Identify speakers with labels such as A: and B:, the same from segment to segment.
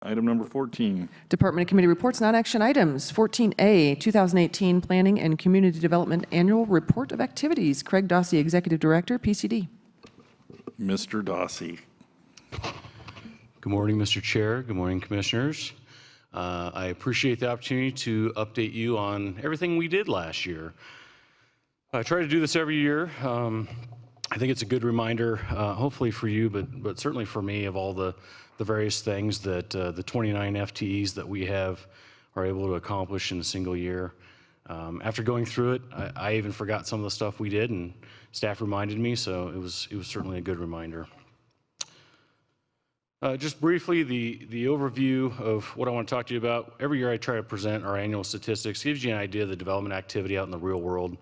A: Item number 14.
B: Department and committee reports, non-action items. 14A, 2018 Planning and Community Development Annual Report of Activities. Craig Dossey, Executive Director, PCD.
A: Mr. Dossey.
C: Good morning, Mr. Chair. Good morning, Commissioners. I appreciate the opportunity to update you on everything we did last year. I try to do this every year. I think it's a good reminder, hopefully for you, but certainly for me, of all the various things that the 29 FTEs that we have are able to accomplish in a single year. After going through it, I even forgot some of the stuff we did, and staff reminded me, so it was certainly a good reminder. Just briefly, the overview of what I want to talk to you about. Every year I try to present our annual statistics. Gives you an idea of the development activity out in the real world.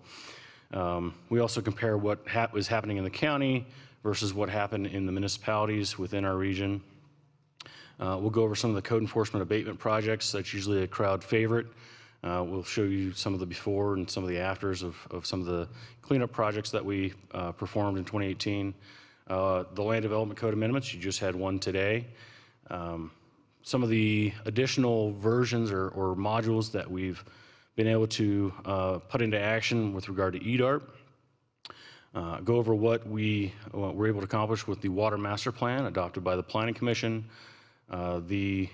C: We also compare what was happening in the county versus what happened in the municipalities within our region. We'll go over some of the code enforcement abatement projects. That's usually a crowd favorite. We'll show you some of the before and some of the afters of some of the cleanup projects that we performed in 2018. The Land Development Code amendments, you just had one today. Some of the additional versions or modules that we've been able to put into action with regard to EDARP. Go over what we were able to accomplish with the Water Master Plan adopted by the Planning Commission. The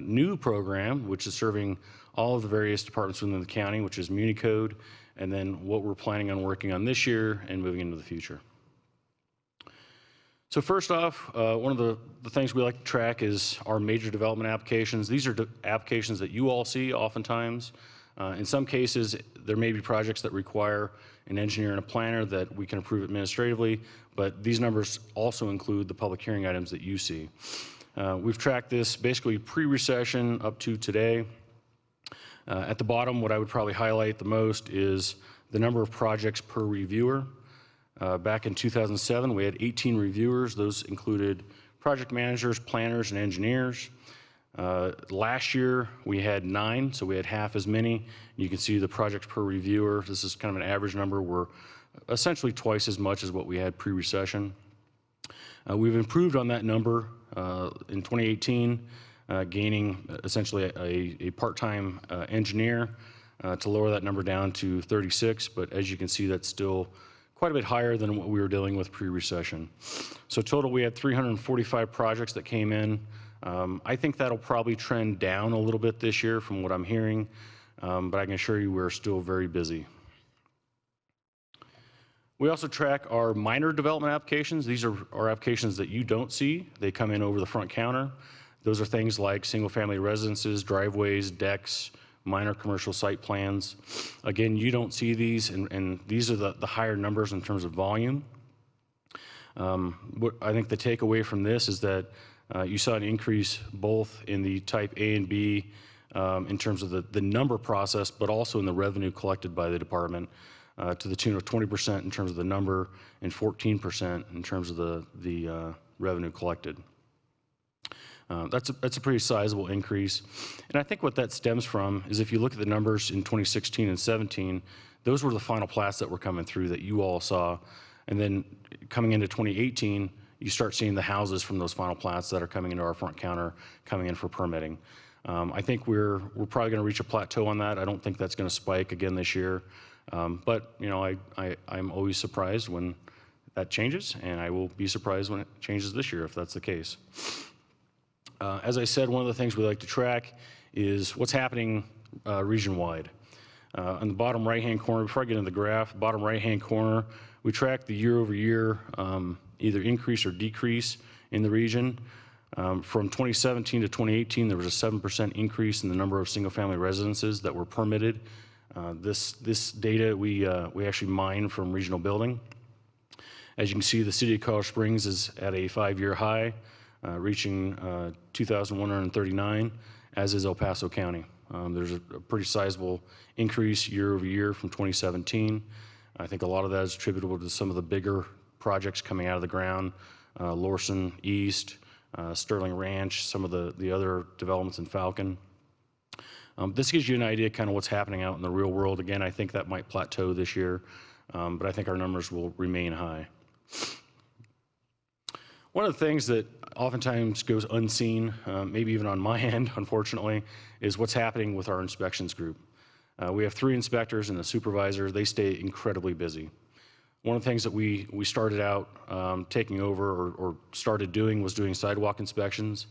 C: new program, which is serving all of the various departments within the county, which is Municipal Code, and then what we're planning on working on this year and moving into the future. So first off, one of the things we like to track is our major development applications. These are applications that you all see oftentimes. In some cases, there may be projects that require an engineer and a planner that we can approve administratively, but these numbers also include the public hearing items that you see. We've tracked this basically pre-recession up to today. At the bottom, what I would probably highlight the most is the number of projects per reviewer. Back in 2007, we had 18 reviewers. Those included project managers, planners, and engineers. Last year, we had 9, so we had half as many. You can see the projects per reviewer. This is kind of an average number. We're essentially twice as much as what we had pre-recession. We've improved on that number in 2018, gaining essentially a part-time engineer to lower that number down to 36, but as you can see, that's still quite a bit higher than what we were dealing with pre-recession. So total, we had 345 projects that came in. I think that'll probably trend down a little bit this year from what I'm hearing, but I can assure you we're still very busy. We also track our minor development applications. These are our applications that you don't see. They come in over the front counter. Those are things like single-family residences, driveways, decks, minor commercial site plans. Again, you don't see these, and these are the higher numbers in terms of volume. What I think the takeaway from this is that you saw an increase both in the type A and B in terms of the number processed, but also in the revenue collected by the department to the tune of 20% in terms of the number and 14% in terms of the revenue collected. That's a pretty sizable increase. And I think what that stems from is if you look at the numbers in 2016 and 17, those were the final plats that were coming through that you all saw. And then coming into 2018, you start seeing the houses from those final plats that are coming into our front counter, coming in for permitting. I think we're probably going to reach a plateau on that. I don't think that's going to spike again this year. But you know, I'm always surprised when that changes, and I will be surprised when it changes this year if that's the case. As I said, one of the things we like to track is what's happening region-wide. On the bottom right-hand corner, before I get into the graph, bottom right-hand corner, we track the year-over-year either increase or decrease in the region. From 2017 to 2018, there was a 7% increase in the number of single-family residences that were permitted. This data we actually mine from regional building. As you can see, the city of Colorado Springs is at a 5-year high, reaching 2,139, as is El Paso County. There's a pretty sizable increase year over year from 2017. I think a lot of that is attributable to some of the bigger projects coming out of the ground, Lorson East, Sterling Ranch, some of the other developments in Falcon. This gives you an idea kind of what's happening out in the real world. Again, I think that might plateau this year, but I think our numbers will remain high. One of the things that oftentimes goes unseen, maybe even on my end, unfortunately, is what's happening with our inspections group. We have 3 inspectors and a supervisor. They stay incredibly busy. One of the things that we started out taking over or started doing was doing sidewalk inspections.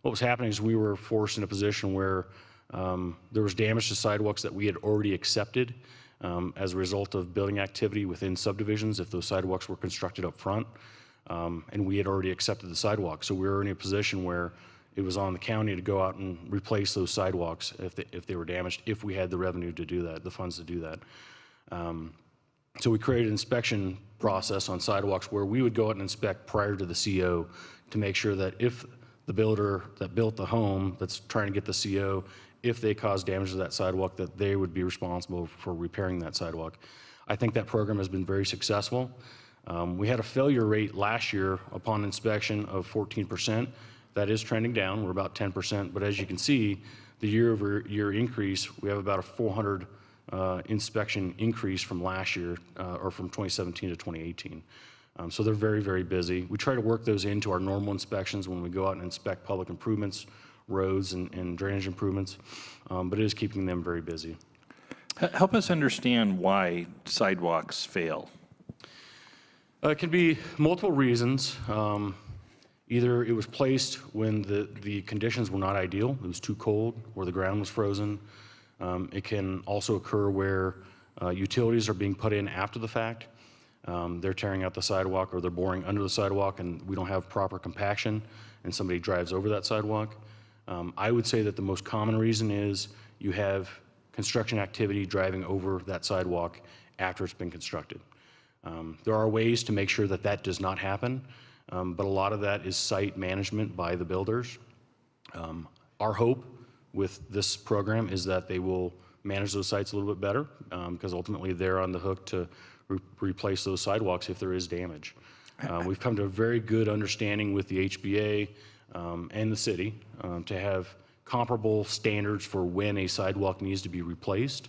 C: What was happening is we were forced in a position where there was damage to sidewalks that we had already accepted as a result of building activity within subdivisions if those sidewalks were constructed up front. And we had already accepted the sidewalk. So we were in a position where it was on the county to go out and replace those sidewalks if they were damaged, if we had the revenue to do that, the funds to do that. So we created an inspection process on sidewalks where we would go out and inspect prior to the CO to make sure that if the builder that built the home that's trying to get the CO, if they cause damage to that sidewalk, that they would be responsible for repairing that sidewalk. I think that program has been very successful. We had a failure rate last year upon inspection of 14%. That is trending down. We're about 10%. But as you can see, the year-over-year increase, we have about a 400 inspection increase from last year, or from 2017 to 2018. So they're very, very busy. We try to work those into our normal inspections when we go out and inspect public improvements, roads and drainage improvements, but it is keeping them very busy.
A: Help us understand why sidewalks fail.
C: It can be multiple reasons. Either it was placed when the conditions were not ideal, it was too cold, or the ground was frozen. It can also occur where utilities are being put in after the fact. They're tearing out the sidewalk or they're boring under the sidewalk and we don't have proper compaction and somebody drives over that sidewalk. I would say that the most common reason is you have construction activity driving over that sidewalk after it's been constructed. There are ways to make sure that that does not happen, but a lot of that is site management by the builders. Our hope with this program is that they will manage those sites a little bit better, because ultimately they're on the hook to replace those sidewalks if there is damage. We've come to a very good understanding with the HBA and the city to have comparable standards for when a sidewalk needs to be replaced.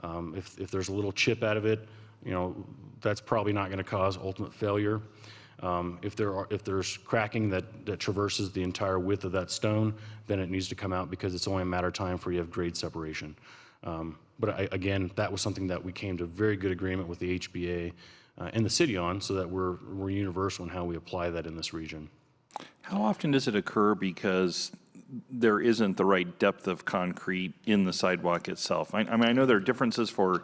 C: If there's a little chip out of it, you know, that's probably not going to cause ultimate failure. If there's cracking that traverses the entire width of that stone, then it needs to come out because it's only a matter of time before you have grade separation. But again, that was something that we came to very good agreement with the HBA and the city on, so that we're universal in how we apply that in this region.
A: How often does it occur because there isn't the right depth of concrete in the sidewalk itself? I mean, I know there are differences for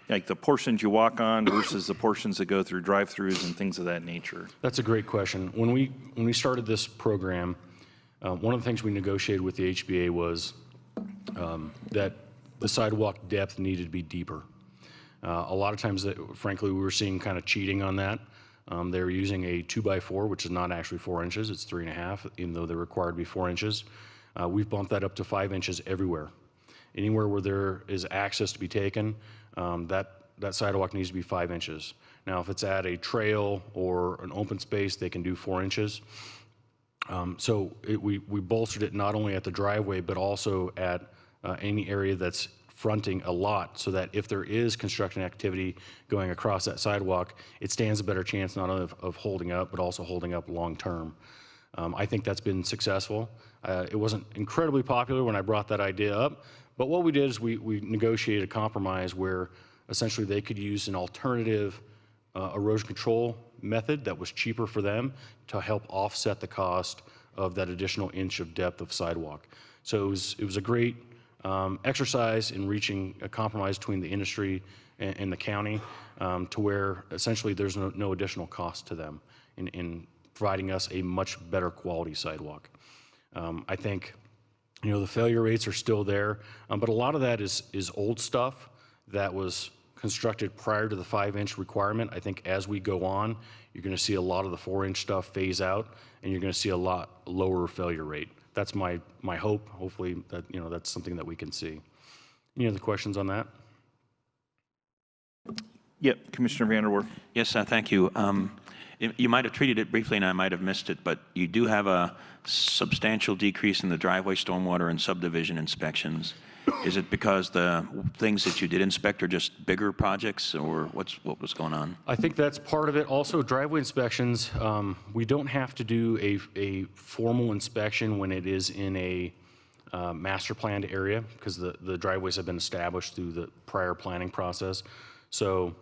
A: like the portions you walk on versus the portions that go through drive-throughs and things of that nature.
C: That's a great question. When we started this program, one of the things we negotiated with the HBA was that the sidewalk depth needed to be deeper. A lot of times, frankly, we were seeing kind of cheating on that. They were using a 2x4, which is not actually 4 inches, it's 3.5, even though they're required to be 4 inches. We've bumped that up to 5 inches everywhere. Anywhere where there is access to be taken, that sidewalk needs to be 5 inches. Now, if it's at a trail or an open space, they can do 4 inches. So we bolstered it not only at the driveway, but also at any area that's fronting a lot, so that if there is construction activity going across that sidewalk, it stands a better chance not only of holding up, but also holding up long term. I think that's been successful. It wasn't incredibly popular when I brought that idea up, but what we did is we negotiated a compromise where essentially they could use an alternative erosion control method that was cheaper for them to help offset the cost of that additional inch of depth of sidewalk. So it was a great exercise in reaching a compromise between the industry and the county to where essentially there's no additional cost to them in providing us a much better quality sidewalk. I think, you know, the failure rates are still there, but a lot of that is old stuff that was constructed prior to the 5-inch requirement. I think as we go on, you're going to see a lot of the 4-inch stuff phase out, and you're going to see a lot lower failure rate. That's my hope. Hopefully, that that's something that we can see. Any other questions on that?
A: Yep, Commissioner Vanderwerf.
D: Yes, thank you. You might have treated it briefly and I might have missed it, but you do have a substantial decrease in the driveway stormwater and subdivision inspections. Is it because the things that you did inspect are just bigger projects, or what was going on?
C: I think that's part of it. Also, driveway inspections, we don't have to do a formal inspection when it is in a master planned area, because the driveways have been established through the prior planning process. So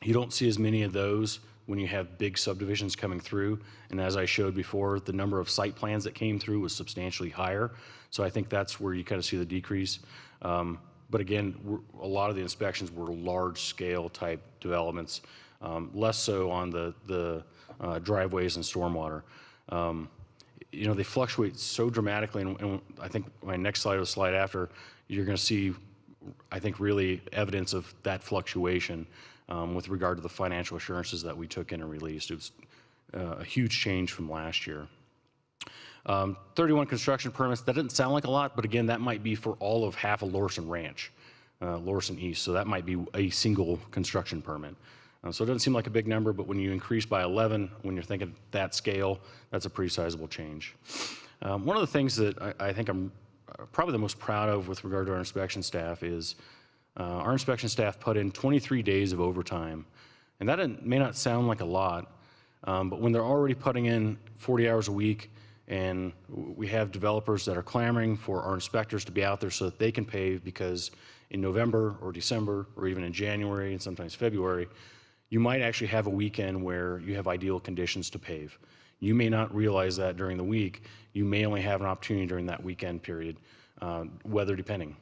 C: you don't see as many of those when you have big subdivisions coming through. And as I showed before, the number of site plans that came through was substantially higher. So I think that's where you kind of see the decrease. But again, a lot of the inspections were large scale type developments, less so on the driveways and stormwater. You know, they fluctuate so dramatically, and I think my next slide or the slide after, you're going to see, I think, really evidence of that fluctuation with regard to the financial assurances that we took in and released. It was a huge change from last year. 31 construction permits, that doesn't sound like a lot, but again, that might be for all of half of Lorson Ranch, Lorson East, so that might be a single construction permit. So it doesn't seem like a big number, but when you increase by 11, when you're thinking that scale, that's a pretty sizable change. One of the things that I think I'm probably the most proud of with regard to our inspection staff is our inspection staff put in 23 days of overtime. And that may not sound like a lot, but when they're already putting in 40 hours a week, and we have developers that are clamoring for our inspectors to be out there so that they can pave, because in November or December or even in January and sometimes February, you might actually have a weekend where you have ideal conditions to pave. You may not realize that during the week. You may only have an opportunity during that weekend period, weather depending.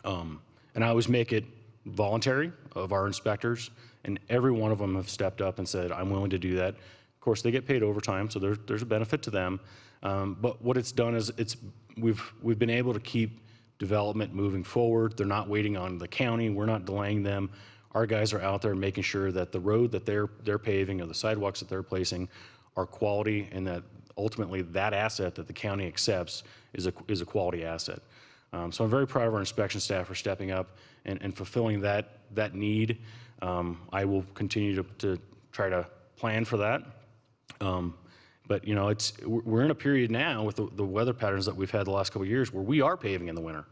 C: And I always make it voluntary of our inspectors, and every one of them have stepped up and said, I'm willing to do that. Of course, they get paid overtime, so there's a benefit to them. But what it's done is we've been able to keep development moving forward. They're not waiting on the county. We're not delaying them. Our guys are out there making sure that the road that they're paving or the sidewalks that they're placing are quality, and that ultimately that asset that the county accepts is a quality asset. So I'm very proud of our inspection staff for stepping up and fulfilling that need. I will continue to try to plan for that. But you know, we're in a period now with the weather patterns that we've had the last couple of years where we are paving in the winter.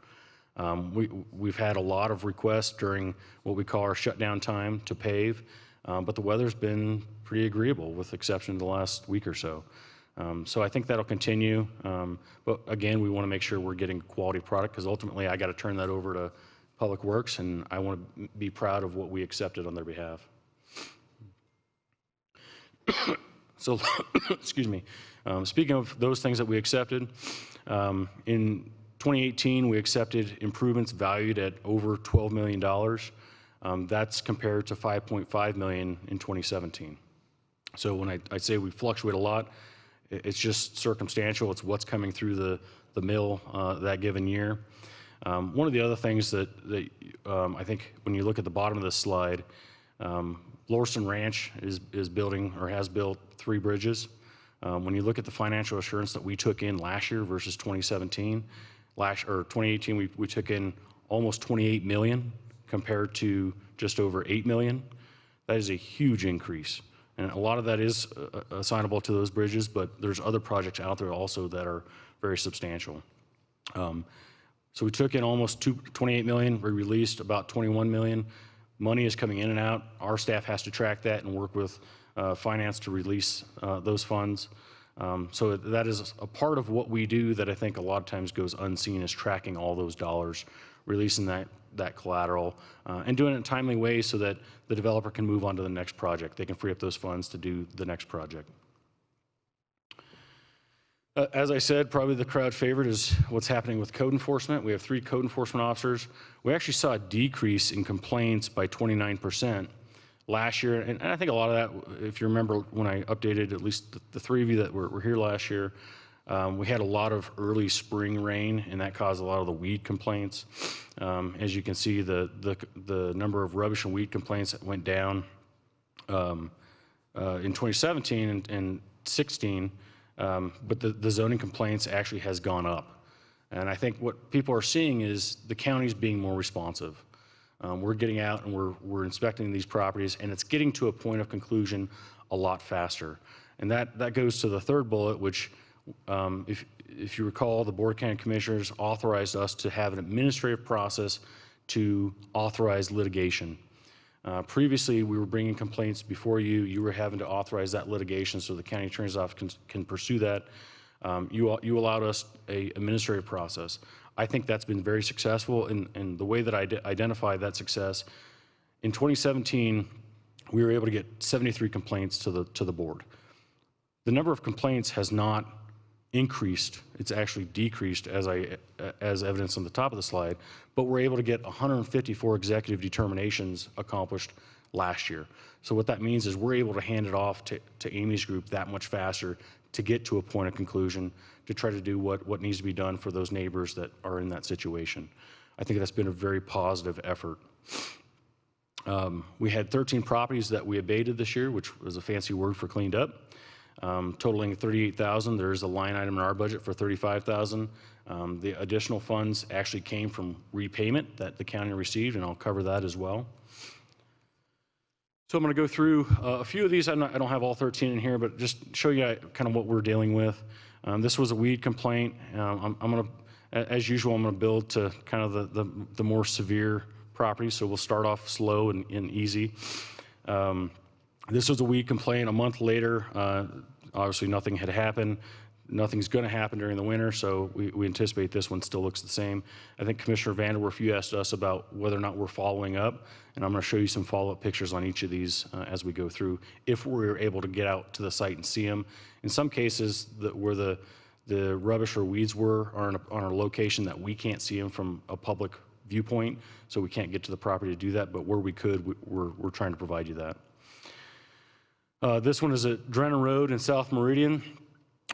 C: We've had a lot of requests during what we call our shutdown time to pave, but the weather's been pretty agreeable with the exception of the last week or so. So I think that'll continue. But again, we want to make sure we're getting quality product, because ultimately I got to turn that over to Public Works, and I want to be proud of what we accepted on their behalf. So, excuse me. Speaking of those things that we accepted, in 2018 we accepted improvements valued at over $12 million. That's compared to $5.5 million in 2017. So when I say we fluctuate a lot, it's just circumstantial. It's what's coming through the mill that given year. One of the other things that I think when you look at the bottom of this slide, Lorson Ranch is building or has built 3 bridges. When you look at the financial assurance that we took in last year versus 2017, 2018 we took in almost 28 million compared to just over 8 million. That is a huge increase. And a lot of that is assignable to those bridges, but there's other projects out there also that are very substantial. So we took in almost 28 million, we released about 21 million. Money is coming in and out. Our staff has to track that and work with finance to release those funds. So that is a part of what we do that I think a lot of times goes unseen, is tracking all those dollars, releasing that collateral, and doing it in a timely way so that the developer can move on to the next project. They can free up those funds to do the next project. As I said, probably the crowd favorite is what's happening with code enforcement. We have 3 code enforcement officers. We actually saw a decrease in complaints by 29% last year. And I think a lot of that, if you remember when I updated at least the 3 of you that were here last year, we had a lot of early spring rain, and that caused a lot of the weed complaints. As you can see, the number of rubbish and weed complaints that went down in 2017 and 16. But the zoning complaints actually has gone up. And I think what people are seeing is the county's being more responsive. We're getting out and we're inspecting these properties, and it's getting to a point of conclusion a lot faster. And that goes to the 3rd bullet, which If you recall, the Board of County Commissioners authorized us to have an administrative process to authorize litigation. Previously, we were bringing complaints before you. You were having to authorize that litigation so the county attorney's office can pursue that. You allowed us a administrative process. I think that's been very successful, and the way that I identify that success, in 2017, we were able to get 73 complaints to the board. The number of complaints has not increased, it's actually decreased as evidenced on the top of the slide, but we're able to get 154 executive determinations accomplished last year. So what that means is we're able to hand it off to Amy's group that much faster to get to a point of conclusion, to try to do what needs to be done for those neighbors that are in that situation. I think that's been a very positive effort. We had 13 properties that we abated this year, which was a fancy word for cleaned up. Totaling $38,000. There's a line item in our budget for $35,000. The additional funds actually came from repayment that the county received, and I'll cover that as well. So I'm going to go through a few of these. I don't have all 13 in here, but just show you kind of what we're dealing with. This was a weed complaint. I'm going to, as usual, I'm going to build to kind of the more severe properties. So we'll start off slow and easy. This was a weed complaint. A month later, obviously nothing had happened. Nothing's going to happen during the winter, so we anticipate this one still looks the same. I think Commissioner Vanderwerf, you asked us about whether or not we're following up, and I'm going to show you some follow-up pictures on each of these as we go through, if we're able to get out to the site and see them. In some cases, where the rubbish or weeds are on a location that we can't see them from a public viewpoint, so we can't get to the property to do that, but where we could, we're trying to provide you that. This one is at Drennan Road in South Meridian.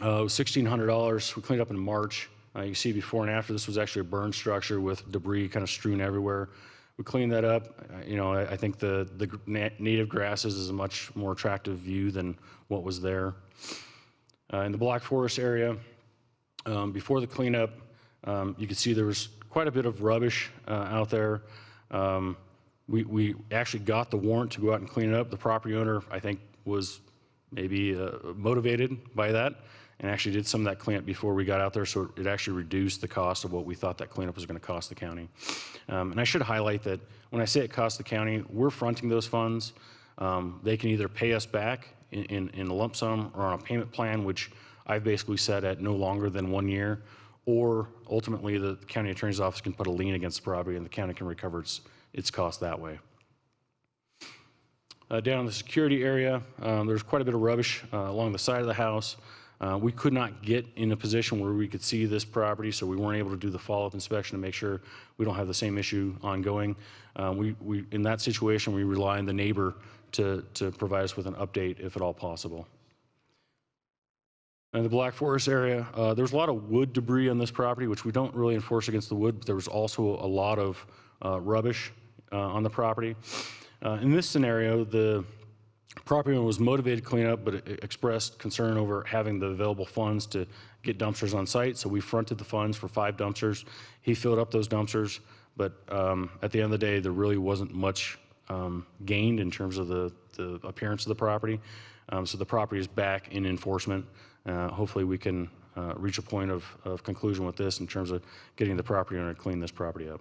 C: It was $1,600. We cleaned up in March. You see before and after, this was actually a burn structure with debris kind of strewn everywhere. We cleaned that up. I think the native grasses is a much more attractive view than what was there. In the Black Forest area, before the cleanup, you could see there was quite a bit of rubbish out there. We actually got the warrant to go out and clean it up. The property owner, I think, was maybe motivated by that and actually did some of that cleanup before we got out there, so it actually reduced the cost of what we thought that cleanup was going to cost the county. And I should highlight that when I say it costs the county, we're fronting those funds. They can either pay us back in a lump sum or on a payment plan, which I've basically set at no longer than 1 year, or ultimately the county attorney's office can put a lien against the property and the county can recover its cost that way. Down in the security area, there's quite a bit of rubbish along the side of the house. We could not get in a position where we could see this property, so we weren't able to do the follow-up inspection to make sure we don't have the same issue ongoing. In that situation, we rely on the neighbor to provide us with an update if at all possible. In the Black Forest area, there's a lot of wood debris on this property, which we don't really enforce against the wood, but there was also a lot of rubbish on the property. In this scenario, the property owner was motivated to clean up, but expressed concern over having the available funds to get dumpsters on site. So we fronted the funds for 5 dumpsters. He filled up those dumpsters, but at the end of the day, there really wasn't much gained in terms of the appearance of the property. So the property is back in enforcement. Hopefully we can reach a point of conclusion with this in terms of getting the property owner to clean this property up.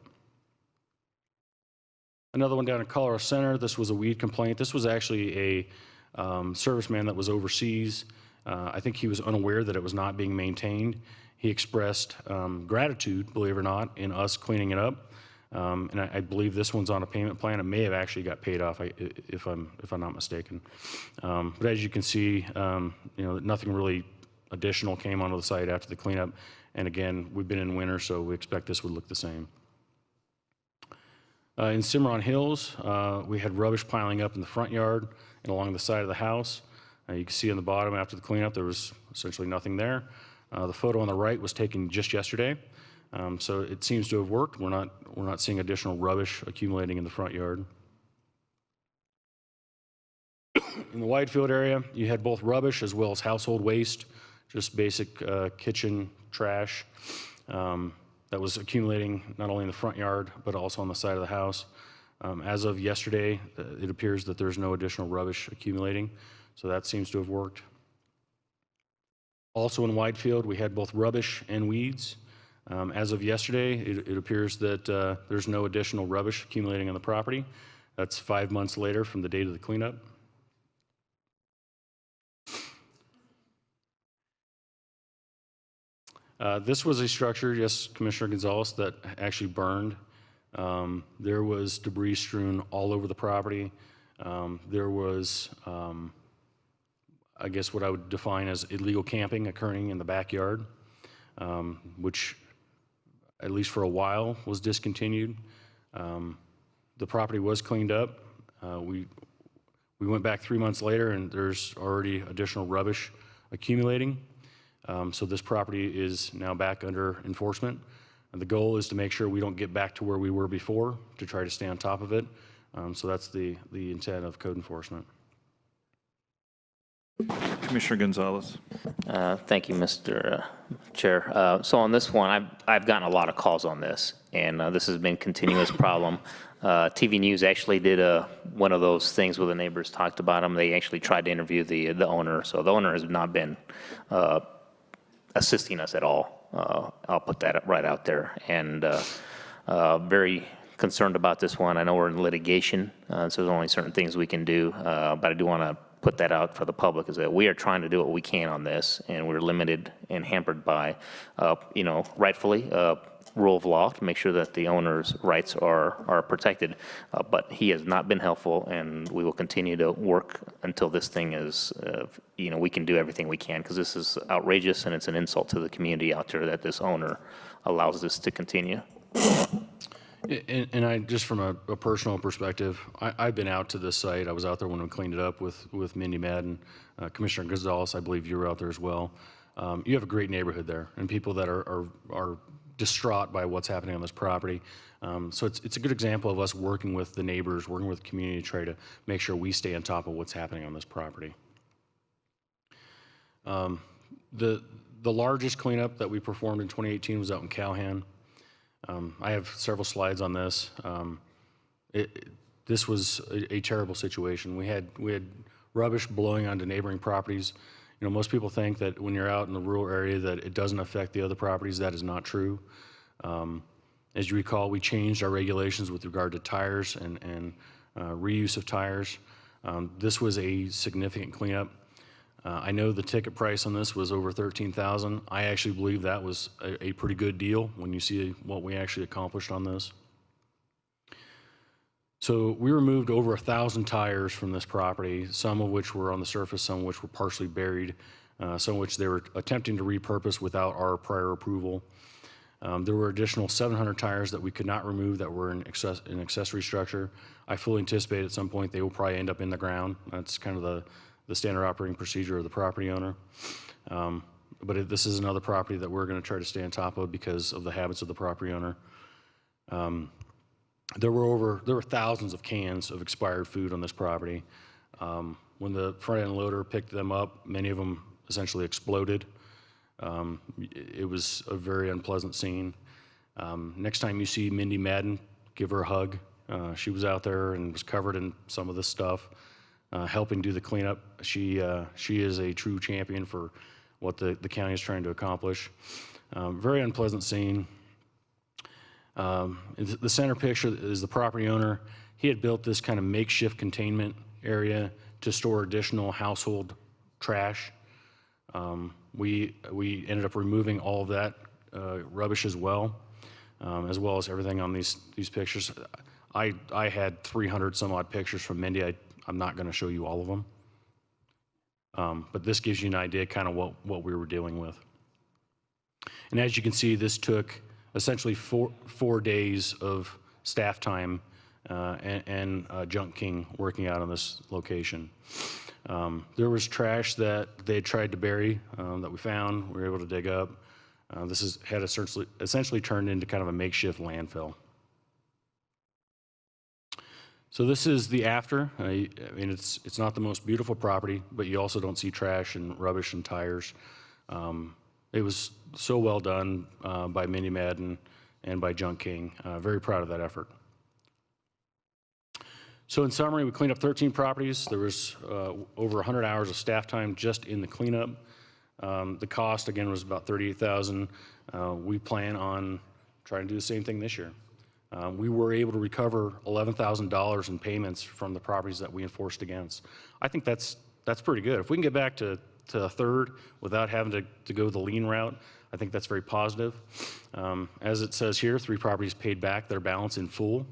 C: Another one down in Colorado Center, this was a weed complaint. This was actually a serviceman that was overseas. I think he was unaware that it was not being maintained. He expressed gratitude, believe it or not, in us cleaning it up. And I believe this one's on a payment plan. It may have actually got paid off, if I'm not mistaken. But as you can see, nothing really additional came onto the site after the cleanup. And again, we've been in winter, so we expect this would look the same. In Cimarron Hills, we had rubbish piling up in the front yard and along the side of the house. You can see on the bottom after the cleanup, there was essentially nothing there. The photo on the right was taken just yesterday, so it seems to have worked. We're not seeing additional rubbish accumulating in the front yard. In the Widefield area, you had both rubbish as well as household waste, just basic kitchen trash. That was accumulating not only in the front yard, but also on the side of the house. As of yesterday, it appears that there's no additional rubbish accumulating, so that seems to have worked. Also in Whitefield, we had both rubbish and weeds. As of yesterday, it appears that there's no additional rubbish accumulating on the property. That's 5 months later from the date of the cleanup. This was a structure, yes, Commissioner Gonzalez, that actually burned. There was debris strewn all over the property. There was, I guess, what I would define as illegal camping occurring in the backyard, which, at least for a while, was discontinued. The property was cleaned up. We went back 3 months later, and there's already additional rubbish accumulating. So this property is now back under enforcement. And the goal is to make sure we don't get back to where we were before, to try to stay on top of it. So that's the intent of code enforcement.
A: Commissioner Gonzalez.
E: Thank you, Mr. Chair. So on this one, I've gotten a lot of calls on this, and this has been a continuous problem. TV News actually did one of those things where the neighbors talked about them. They actually tried to interview the owner, so the owner has not been assisting us at all. I'll put that right out there, and very concerned about this one. I know we're in litigation, so there's only certain things we can do, but I do want to put that out for the public, is that we are trying to do what we can on this, and we're limited and hampered by, rightfully, rule of law to make sure that the owner's rights are protected. But he has not been helpful, and we will continue to work until this thing is, we can do everything we can, because this is outrageous, and it's an insult to the community out there that this owner allows this to continue.
C: And I, just from a personal perspective, I've been out to this site. I was out there when we cleaned it up with Mindy Madden. Commissioner Gonzalez, I believe you were out there as well. You have a great neighborhood there, and people that are distraught by what's happening on this property. So it's a good example of us working with the neighbors, working with the community to try to make sure we stay on top of what's happening on this property. The largest cleanup that we performed in 2018 was out in Calhoun. I have several slides on this. This was a terrible situation. We had rubbish blowing onto neighboring properties. Most people think that when you're out in the rural area that it doesn't affect the other properties. That is not true. As you recall, we changed our regulations with regard to tires and reuse of tires. This was a significant cleanup. I know the ticket price on this was over $13,000. I actually believe that was a pretty good deal when you see what we actually accomplished on this. So we removed over 1,000 tires from this property, some of which were on the surface, some of which were partially buried, some of which they were attempting to repurpose without our prior approval. There were additional 700 tires that we could not remove that were in accessory structure. I fully anticipate at some point they will probably end up in the ground. That's kind of the standard operating procedure of the property owner. But this is another property that we're going to try to stay on top of because of the habits of the property owner. There were thousands of cans of expired food on this property. When the front end loader picked them up, many of them essentially exploded. It was a very unpleasant scene. Next time you see Mindy Madden, give her a hug. She was out there and was covered in some of this stuff. Helping do the cleanup. She is a true champion for what the county is trying to accomplish. Very unpleasant scene. The center picture is the property owner. He had built this kind of makeshift containment area to store additional household trash. We ended up removing all of that rubbish as well as everything on these pictures. I had 300 some odd pictures from Mindy. I'm not going to show you all of them, but this gives you an idea kind of what we were dealing with. And as you can see, this took essentially four days of staff time and Junk King working out on this location. There was trash that they tried to bury that we found, we were able to dig up. This had essentially turned into kind of a makeshift landfill. So this is the after. I mean, it's not the most beautiful property, but you also don't see trash and rubbish and tires. It was so well done by Mindy Madden and by Junk King. Very proud of that effort. So in summary, we cleaned up 13 properties. There was over 100 hours of staff time just in the cleanup. The cost, again, was about $38,000. We plan on trying to do the same thing this year. We were able to recover $11,000 in payments from the properties that we enforced against. I think that's pretty good. If we can get back to a third without having to go the lien route, I think that's very positive. As it says here, 3 properties paid back their balance in full.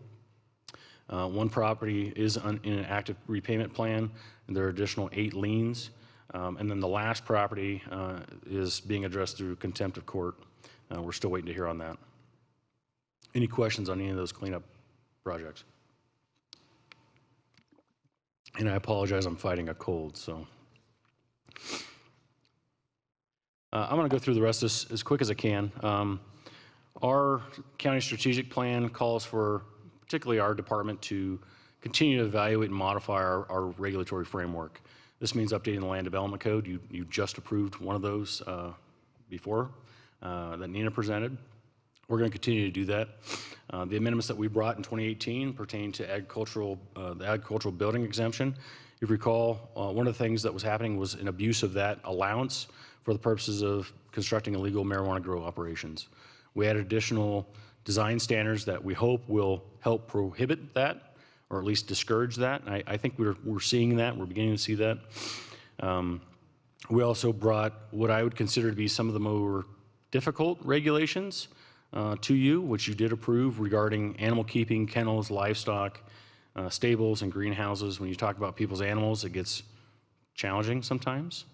C: 1 property is in an active repayment plan, and there are additional 8 liens. And then the last property is being addressed through contempt of court. We're still waiting to hear on that. Any questions on any of those cleanup projects? And I apologize, I'm fighting a cold, so. I'm going to go through the rest of this as quick as I can. Our county strategic plan calls for, particularly our department, to continue to evaluate and modify our regulatory framework. This means updating the Land Development Code. You just approved one of those before that Nina presented. We're going to continue to do that. The amendments that we brought in 2018 pertain to the agricultural building exemption. If you recall, one of the things that was happening was an abuse of that allowance for the purposes of constructing illegal marijuana grow operations. We added additional design standards that we hope will help prohibit that, or at least discourage that. I think we're seeing that. We're beginning to see that. We also brought what I would consider to be some of the more difficult regulations to you, which you did approve, regarding animal keeping, kennels, livestock, stables, and greenhouses. When you talk about people's animals, it gets challenging sometimes.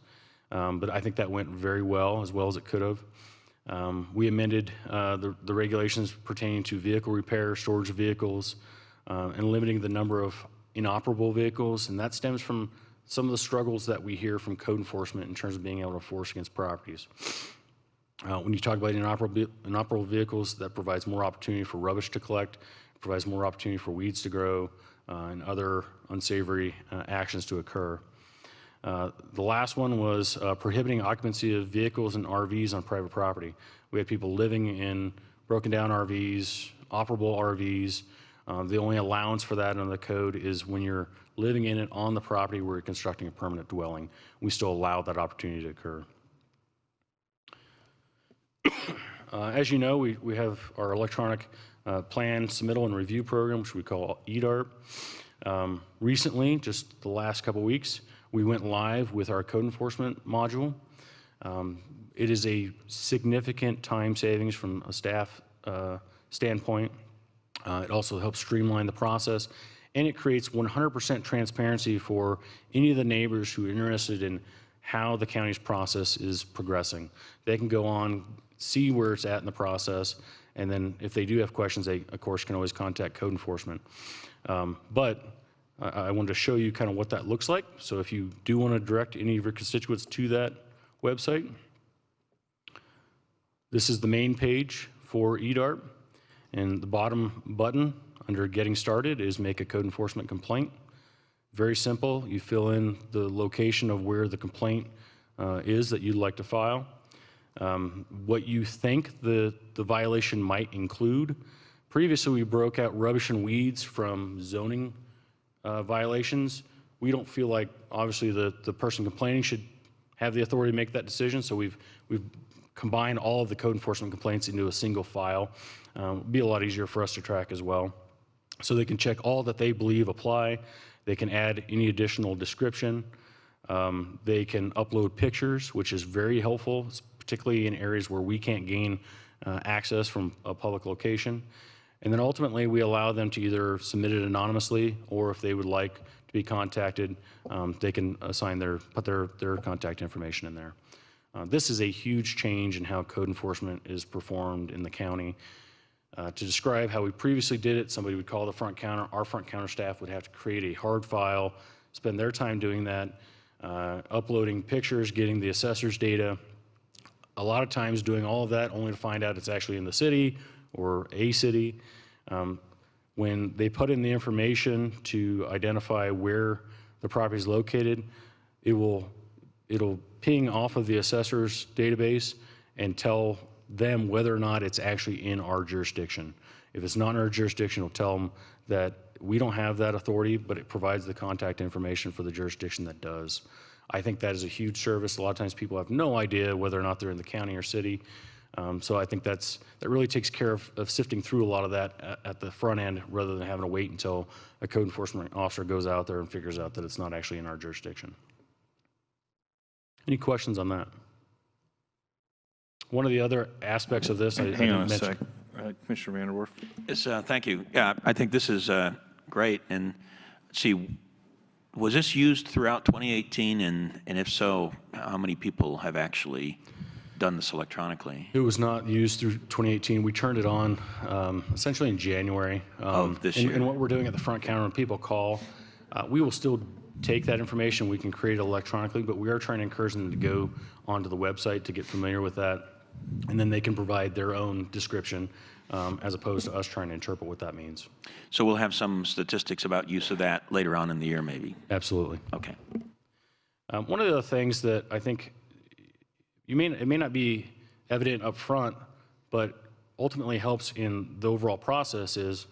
C: But I think that went very well as it could have. We amended the regulations pertaining to vehicle repair, storage of vehicles, and limiting the number of inoperable vehicles. And that stems from some of the struggles that we hear from code enforcement in terms of being able to enforce against properties. When you talk about inoperable vehicles, that provides more opportunity for rubbish to collect, provides more opportunity for weeds to grow, and other unsavory actions to occur. The last one was prohibiting occupancy of vehicles and RVs on private property. We had people living in broken down RVs, operable RVs. The only allowance for that under the code is when you're living in it on the property where you're constructing a permanent dwelling. We still allow that opportunity to occur. As you know, we have our electronic plan submittal and review program, which we call EDARP. Recently, just the last couple weeks, we went live with our code enforcement module. It is a significant time savings from a staff standpoint. It also helps streamline the process, and it creates 100% transparency for any of the neighbors who are interested in how the county's process is progressing. They can go on, see where it's at in the process, and then if they do have questions, they, of course, can always contact code enforcement. But I wanted to show you kind of what that looks like. So if you do want to direct any of your constituents to that website, this is the main page for EDARP. And the bottom button under Getting Started is Make a Code Enforcement Complaint. Very simple. You fill in the location of where the complaint is that you'd like to file, what you think the violation might include. Previously, we broke out rubbish and weeds from zoning violations. We don't feel like, obviously, the person complaining should have the authority to make that decision, so we've combined all of the code enforcement complaints into a single file. It'd be a lot easier for us to track as well. So they can check all that they believe apply. They can add any additional description. They can upload pictures, which is very helpful, particularly in areas where we can't gain access from a public location. And then ultimately, we allow them to either submit it anonymously, or if they would like to be contacted, they can put their contact information in there. This is a huge change in how code enforcement is performed in the county. To describe how we previously did it, somebody would call the front counter. Our front counter staff would have to create a hard file, spend their time doing that, uploading pictures, getting the assessor's data. A lot of times doing all of that only to find out it's actually in the city or a city. When they put in the information to identify where the property is located, it'll ping off of the assessor's database and tell them whether or not it's actually in our jurisdiction. If it's not in our jurisdiction, it'll tell them that we don't have that authority, but it provides the contact information for the jurisdiction that does. I think that is a huge service. A lot of times people have no idea whether or not they're in the county or city. So I think that really takes care of sifting through a lot of that at the front end rather than having to wait until a code enforcement officer goes out there and figures out that it's not actually in our jurisdiction. Any questions on that? One of the other aspects of this,
A: Hang on a sec. Commissioner Vanderwerf.
D: Yes, thank you. Yeah, I think this is great. And let's see, was this used throughout 2018? And if so, how many people have actually done this electronically?
C: It was not used through 2018. We turned it on essentially in January.
D: Of this year.
C: And what we're doing at the front counter when people call, we will still take that information. We can create it electronically, but we are trying to encourage them to go onto the website to get familiar with that. And then they can provide their own description as opposed to us trying to interpret what that means.
D: So we'll have some statistics about use of that later on in the year, maybe.
C: Absolutely.
D: Okay.
C: One of the other things that I think it may not be evident up front, but ultimately helps in the overall process is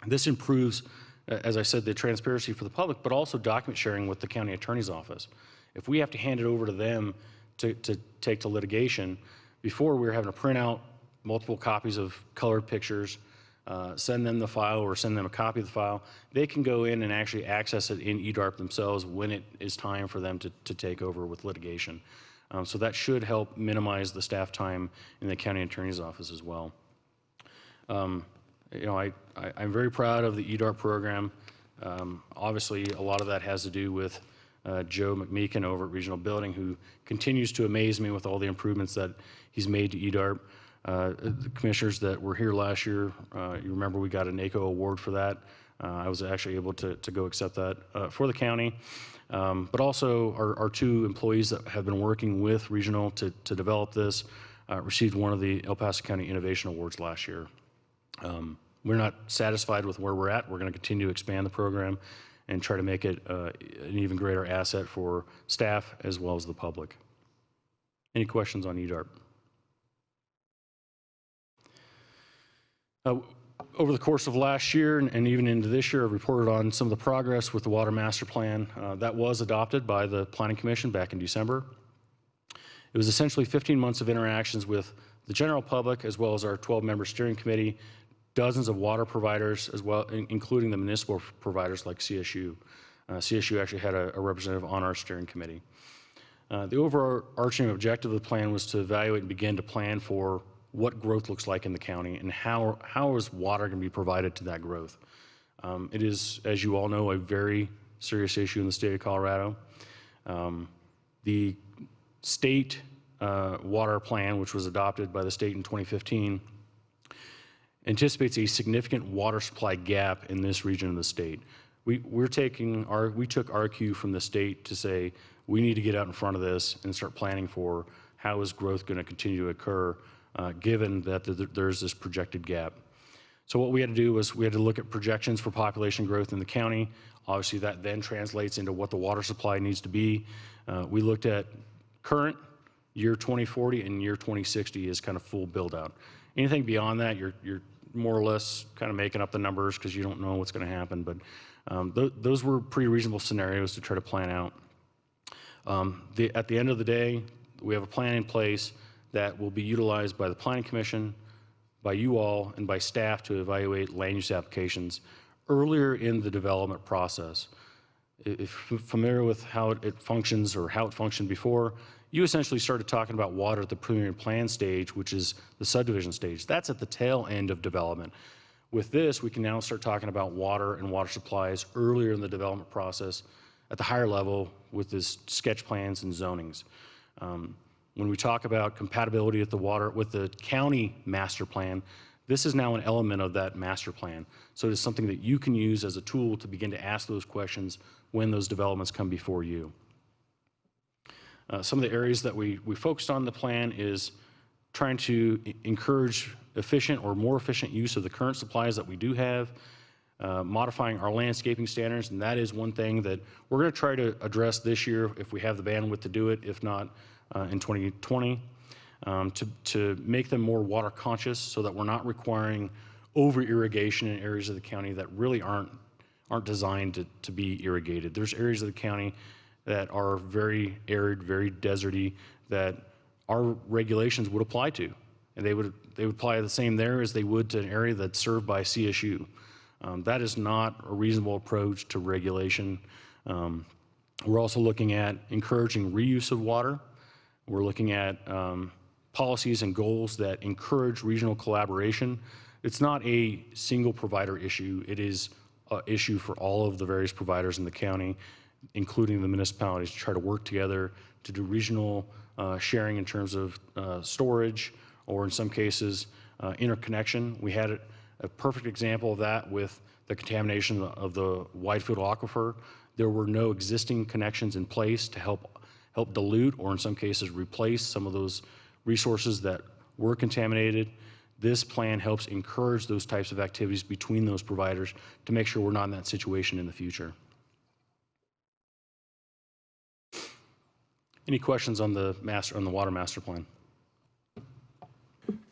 C: this improves, as I said, the transparency for the public, but also document sharing with the county attorney's office. If we have to hand it over to them to take to litigation, before we were having to print out multiple copies of colored pictures, send them the file or send them a copy of the file. They can go in and actually access it in EDARP themselves when it is time for them to take over with litigation. So that should help minimize the staff time in the county attorney's office as well. I'm very proud of the EDARP program. Obviously, a lot of that has to do with Joe McMeekin over at Regional Building, who continues to amaze me with all the improvements that he's made to EDARP. The commissioners that were here last year, you remember we got a NACO award for that. I was actually able to go accept that for the county. But also our two employees that have been working with Regional to develop this received one of the El Paso County Innovation Awards last year. We're not satisfied with where we're at. We're going to continue to expand the program and try to make it an even greater asset for staff as well as the public. Any questions on EDARP? Over the course of last year and even into this year, I've reported on some of the progress with the Water Master Plan. That was adopted by the Planning Commission back in December. It was essentially 15 months of interactions with the general public as well as our 12-member steering committee, dozens of water providers as well, including the municipal providers like CSU. CSU actually had a representative on our steering committee. The overarching objective of the plan was to evaluate and begin to plan for what growth looks like in the county and how is water going to be provided to that growth. It is, as you all know, a very serious issue in the state of Colorado. The state water plan, which was adopted by the state in 2015, anticipates a significant water supply gap in this region of the state. We took our cue from the state to say we need to get out in front of this and start planning for how is growth going to continue to occur given that there's this projected gap. So what we had to do was we had to look at projections for population growth in the county. Obviously that then translates into what the water supply needs to be. We looked at current year 2040 and year 2060 as kind of full build out. Anything beyond that, you're more or less kind of making up the numbers because you don't know what's going to happen. But those were pretty reasonable scenarios to try to plan out. At the end of the day, we have a plan in place that will be utilized by the Planning Commission, by you all, and by staff to evaluate land use applications earlier in the development process. If you're familiar with how it functions or how it functioned before, you essentially started talking about water at the preliminary plan stage, which is the subdivision stage. That's at the tail end of development. With this, we can now start talking about water and water supplies earlier in the development process at the higher level with this sketch plans and zonings. When we talk about compatibility with the county master plan, this is now an element of that master plan. So it's something that you can use as a tool to begin to ask those questions when those developments come before you. Some of the areas that we focused on in the plan is trying to encourage efficient or more efficient use of the current supplies that we do have, modifying our landscaping standards, and that is one thing that we're going to try to address this year if we have the bandwidth to do it, if not in 2020, to make them more water conscious so that we're not requiring over irrigation in areas of the county that really aren't designed to be irrigated. There's areas of the county that are very arid, very deserty, that our regulations would apply to. And they would apply the same there as they would to an area that's served by CSU. That is not a reasonable approach to regulation. We're also looking at encouraging reuse of water. We're looking at policies and goals that encourage regional collaboration. It's not a single provider issue. It is an issue for all of the various providers in the county, including the municipalities, to try to work together to do regional sharing in terms of storage, or in some cases, interconnection. We had a perfect example of that with the contamination of the Widefield Aquifer. There were no existing connections in place to help dilute, or in some cases replace, some of those resources that were contaminated. This plan helps encourage those types of activities between those providers to make sure we're not in that situation in the future. Any questions on the water master plan?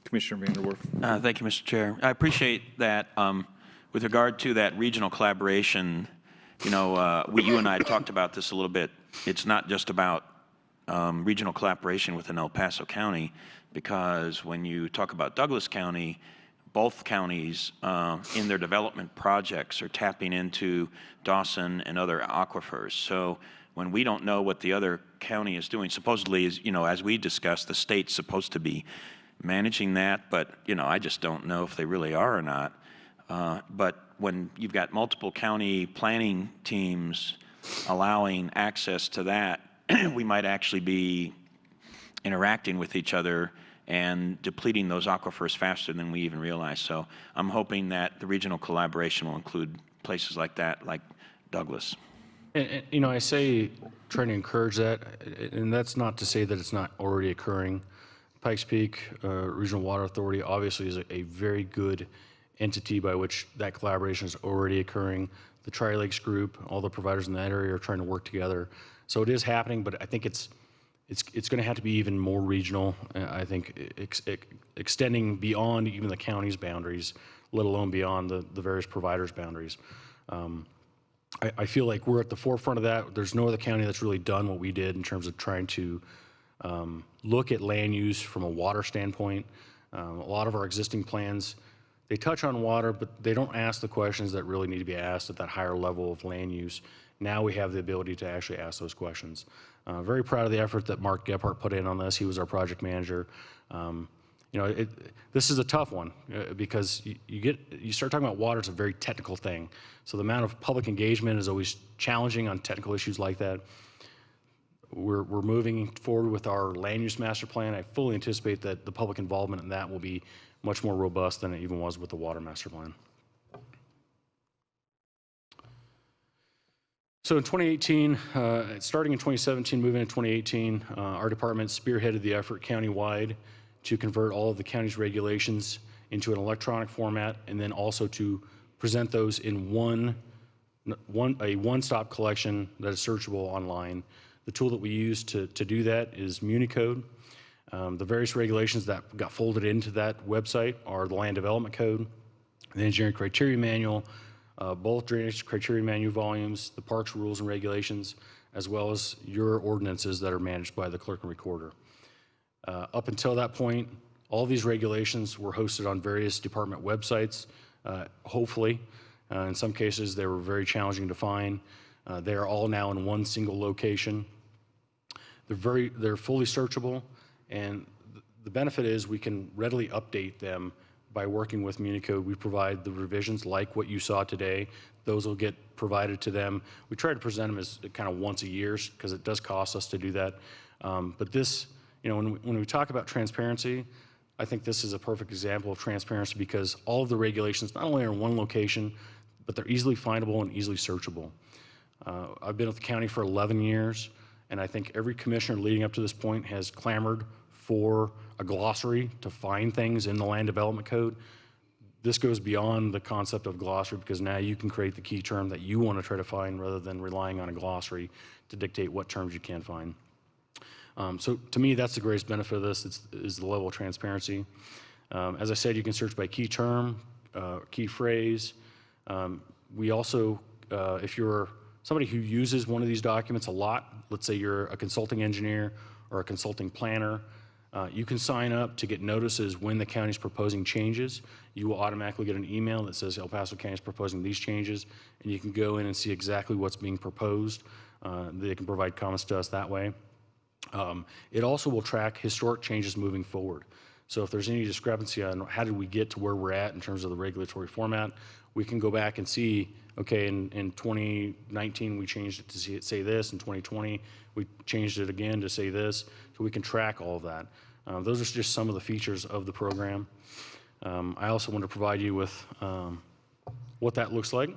A: Commissioner Vanderwerf.
D: Thank you, Mr. Chair. I appreciate that. With regard to that regional collaboration, you and I talked about this a little bit. It's not just about regional collaboration within El Paso County, because when you talk about Douglas County, both counties in their development projects are tapping into Dawson and other aquifers. So when we don't know what the other county is doing, supposedly, as we discussed, the state's supposed to be managing that, but I just don't know if they really are or not. But when you've got multiple county planning teams allowing access to that, we might actually be interacting with each other and depleting those aquifers faster than we even realize. So I'm hoping that the regional collaboration will include places like that, like Douglas.
C: And, I say trying to encourage that, and that's not to say that it's not already occurring. Pikes Peak Regional Water Authority obviously is a very good entity by which that collaboration is already occurring. The Tri-Lakes Group, all the providers in that area are trying to work together. So it is happening, but I think it's going to have to be even more regional. I think extending beyond even the county's boundaries, let alone beyond the various providers' boundaries. I feel like we're at the forefront of that. There's no other county that's really done what we did in terms of trying to look at land use from a water standpoint. A lot of our existing plans, they touch on water, but they don't ask the questions that really need to be asked at that higher level of land use. Now we have the ability to actually ask those questions. Very proud of the effort that Mark Gephardt put in on this. He was our project manager. This is a tough one because you start talking about water, it's a very technical thing. So the amount of public engagement is always challenging on technical issues like that. We're moving forward with our land use master plan. I fully anticipate that the public involvement in that will be much more robust than it even was with the water master plan. So in 2018, starting in 2017, moving into 2018, our department spearheaded the effort countywide to convert all of the county's regulations into an electronic format, and then also to present those in a one-stop collection that is searchable online. The tool that we use to do that is Municode. The various regulations that got folded into that website are the Land Development Code, the Engineering Criteria Manual, both Drainage Criteria Manual volumes, the Parks Rules and Regulations, as well as your ordinances that are managed by the Clerk and Recorder. Up until that point, all these regulations were hosted on various department websites, hopefully. In some cases, they were very challenging to find. They are all now in one single location. They're fully searchable, and the benefit is we can readily update them by working with Municode. We provide the revisions like what you saw today. Those will get provided to them. We try to present them as kind of once a year because it does cost us to do that. But this, when we talk about transparency, I think this is a perfect example of transparency because all of the regulations not only are in one location, but they're easily findable and easily searchable. I've been with the county for 11 years, and I think every commissioner leading up to this point has clamored for a glossary to find things in the Land Development Code. This goes beyond the concept of glossary because now you can create the key term that you want to try to find rather than relying on a glossary to dictate what terms you can find. So to me, that's the greatest benefit of this is the level of transparency. As I said, you can search by key term, key phrase. We also, if you're somebody who uses one of these documents a lot, let's say you're a consulting engineer or a consulting planner, you can sign up to get notices when the county's proposing changes. You will automatically get an email that says El Paso County is proposing these changes, and you can go in and see exactly what's being proposed. They can provide comments to us that way. It also will track historic changes moving forward. So if there's any discrepancy on how did we get to where we're at in terms of the regulatory format, we can go back and see, okay, in 2019 we changed it to say this, in 2020 we changed it again to say this, so we can track all of that. Those are just some of the features of the program. I also want to provide you with what that looks like.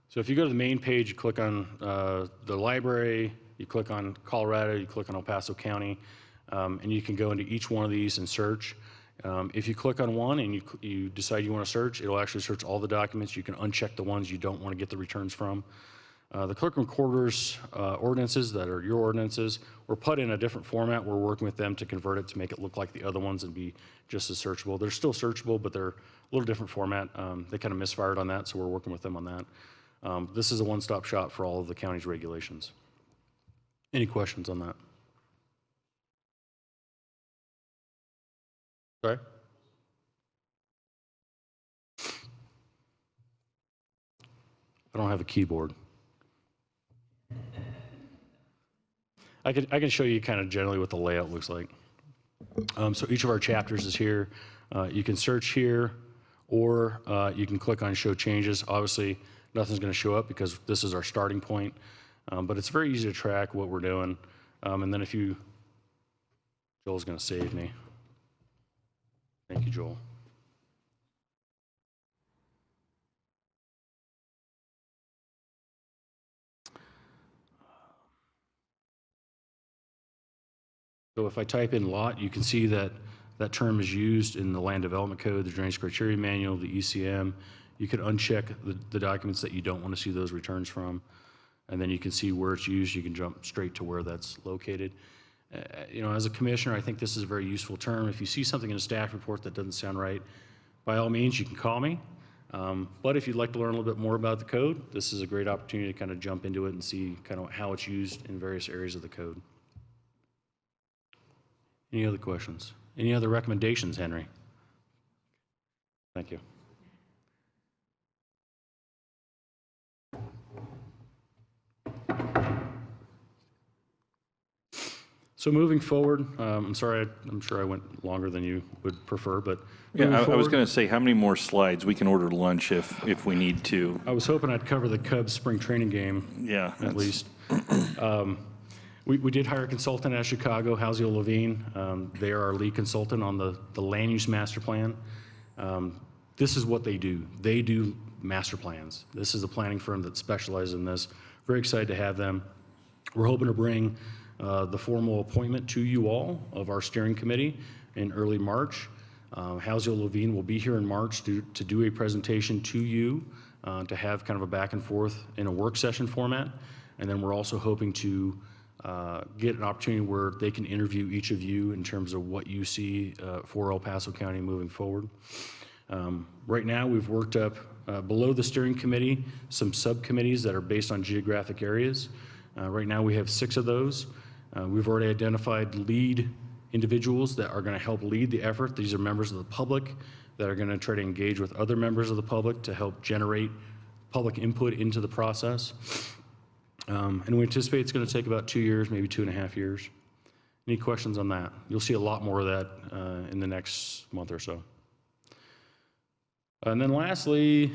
C: So if you go to the main page, you click on the library, you click on Colorado, you click on El Paso County, and you can go into each one of these and search. If you click on one and you decide you want to search, it'll actually search all the documents. You can uncheck the ones you don't want to get the returns from. The clerk recorder's ordinances that are your ordinances were put in a different format. We're working with them to convert it to make it look like the other ones and be just as searchable. They're still searchable, but they're a little different format. They kind of misfired on that, so we're working with them on that. This is a one-stop shop for all of the county's regulations. Any questions on that? Sorry? I don't have a keyboard. I can show you kind of generally what the layout looks like. So each of our chapters is here. You can search here, or you can click on Show Changes. Obviously, nothing's going to show up because this is our starting point, but it's very easy to track what we're doing. And then if you, Joel's going to save me. Thank you, Joel. So if I type in lot, you can see that that term is used in the Land Development Code, the Drainage Criteria Manual, the ECM. You can uncheck the documents that you don't want to see those returns from, and then you can see where it's used. You can jump straight to where that's located. You know, as a commissioner, I think this is a very useful term. If you see something in a staff report that doesn't sound right, by all means, you can call me. But if you'd like to learn a little bit more about the code, this is a great opportunity to kind of jump into it and see kind of how it's used in various areas of the code. Any other questions? Any other recommendations, Henry? Thank you. So moving forward, I'm sorry, I'm sure I went longer than you would prefer, but
A: Yeah,
C: moving
A: I was
C: forward,
A: going to say, how many more slides? We can order lunch if we need to.
C: I was hoping I'd cover the Cubs spring training game.
A: Yeah,
C: At
A: that's-
C: least. We did hire a consultant out of Chicago, Halsey Levine. They are our lead consultant on the land use master plan. This is what they do. They do master plans. This is a planning firm that specializes in this. Very excited to have them. We're hoping to bring the formal appointment to you all of our steering committee in early March. Halsey Levine will be here in March to do a presentation to you, to have kind of a back and forth in a work session format. And then we're also hoping to get an opportunity where they can interview each of you in terms of what you see for El Paso County moving forward. Right now, we've worked up below the steering committee some subcommittees that are based on geographic areas. Right now, we have 6 of those. We've already identified lead individuals that are going to help lead the effort. These are members of the public that are going to try to engage with other members of the public to help generate public input into the process. And we anticipate it's going to take about 2 years, maybe 2.5 years. Any questions on that? You'll see a lot more of that in the next month or so. And then lastly,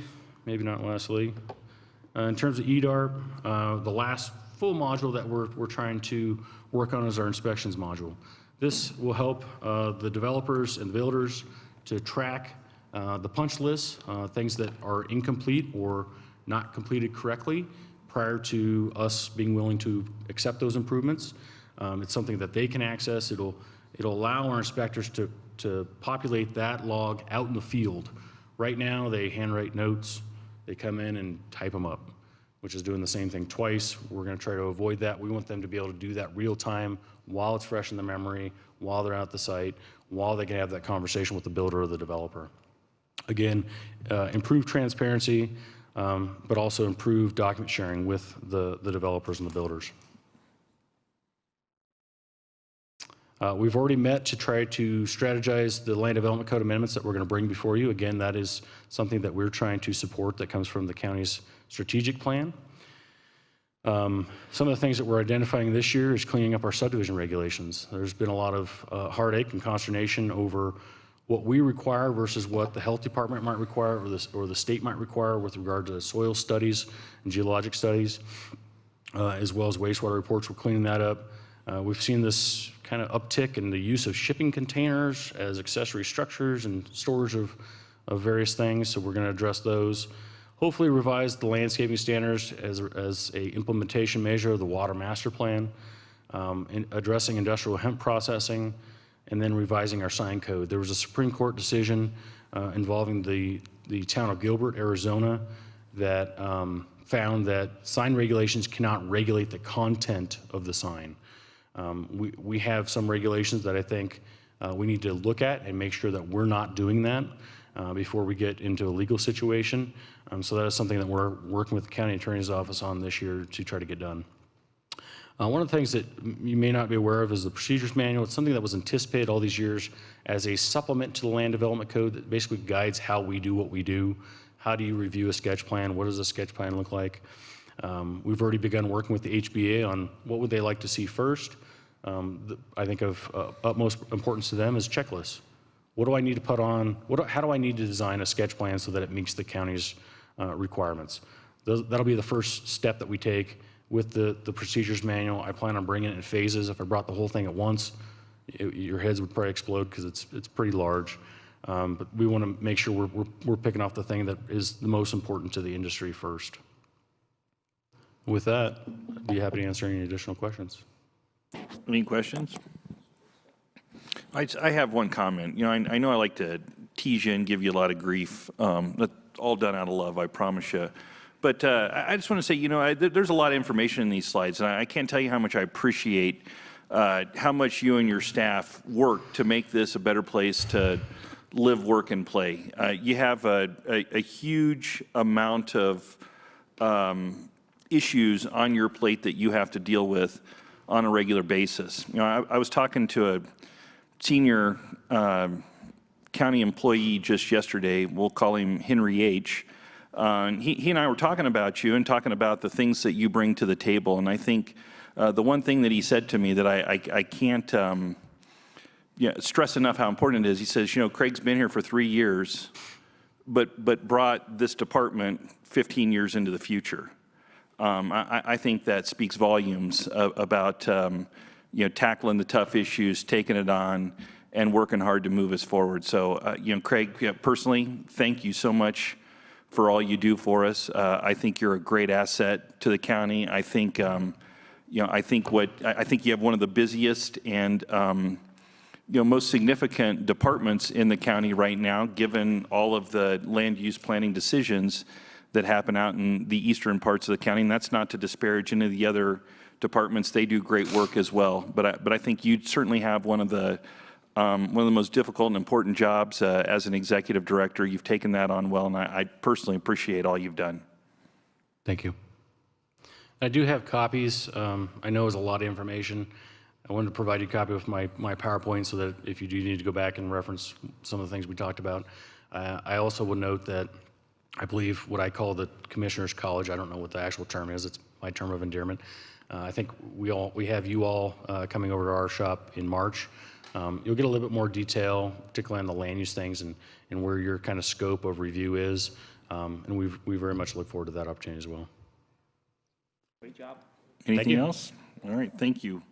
C: maybe not lastly, in terms of EDARP, the last full module that we're trying to work on is our inspections module. This will help the developers and builders to track the punch lists, things that are incomplete or not completed correctly prior to us being willing to accept those improvements. It's something that they can access. It'll allow our inspectors to populate that log out in the field. Right now, they handwrite notes, they come in and type them up, which is doing the same thing twice. We're going to try to avoid that. We want them to be able to do that real time while it's fresh in the memory, while they're out at the site, while they can have that conversation with the builder or the developer. Again, improved transparency, but also improve document sharing with the developers and the builders. We've already met to try to strategize the land development code amendments that we're going to bring before you. Again, that is something that we're trying to support that comes from the county's strategic plan. Some of the things that we're identifying this year is cleaning up our subdivision regulations. There's been a lot of heartache and consternation over what we require versus what the health department might require or the state might require with regard to soil studies and geologic studies, as well as wastewater reports. We're cleaning that up. We've seen this kind of uptick in the use of shipping containers as accessory structures and storage of various things, so we're going to address those. Hopefully revise the landscaping standards as a implementation measure of the water master plan, addressing industrial hemp processing, and then revising our sign code. There was a Supreme Court decision involving the town of Gilbert, Arizona, that found that sign regulations cannot regulate the content of the sign. We have some regulations that I think we need to look at and make sure that we're not doing that before we get into a legal situation. So that is something that we're working with the county attorney's office on this year to try to get done. One of the things that you may not be aware of is the procedures manual. It's something that was anticipated all these years as a supplement to the land development code that basically guides how we do what we do. How do you review a sketch plan? What does a sketch plan look like? We've already begun working with the HBA on what would they like to see first. I think of utmost importance to them is checklists. What do I need to put on? How do I need to design a sketch plan so that it meets the county's requirements? That'll be the first step that we take with the procedures manual. I plan on bringing it in phases. If I brought the whole thing at once, your heads would probably explode because it's pretty large. But we want to make sure we're picking off the thing that is the most important to the industry first. With that, I'd be happy to answer any additional questions.
A: Any questions? I have one comment. You know, I know I like to tease you and give you a lot of grief. That's all done out of love, I promise you. But I just want to say, you know, there's a lot of information in these slides, and I can't tell you how much I appreciate how much you and your staff work to make this a better place to live, work, and play. You have a huge amount of issues on your plate that you have to deal with on a regular basis. You know, I was talking to a senior county employee just yesterday. We'll call him Henry H. He and I were talking about you and talking about the things that you bring to the table. And I think the one thing that he said to me that I can't stress enough how important it is, he says, you know, Craig's been here for 3 years, but brought this department 15 years into the future. I think that speaks volumes about you know, tackling the tough issues, taking it on, and working hard to move us forward. So, you know, Craig, personally, thank you so much for all you do for us. I think you're a great asset to the county. I think, you know, I think you have one of the busiest and you know, most significant departments in the county right now, given all of the land use planning decisions that happen out in the eastern parts of the county. And that's not to disparage any of the other departments. They do great work as well. But I think you certainly have one of the most difficult and important jobs as an executive director. You've taken that on well, and I personally appreciate all you've done.
C: Thank you. I do have copies. I know it's a lot of information. I wanted to provide you a copy of my PowerPoint so that if you do need to go back and reference some of the things we talked about. I also would note that I believe what I call the Commissioner's College, I don't know what the actual term is, it's my term of endearment. I think we have you all coming over to our shop in March. You'll get a little bit more detail, particularly on the land use things and where your kind of scope of review is. And we very much look forward to that opportunity as well.
A: Great job. Anything else? All right, thank you.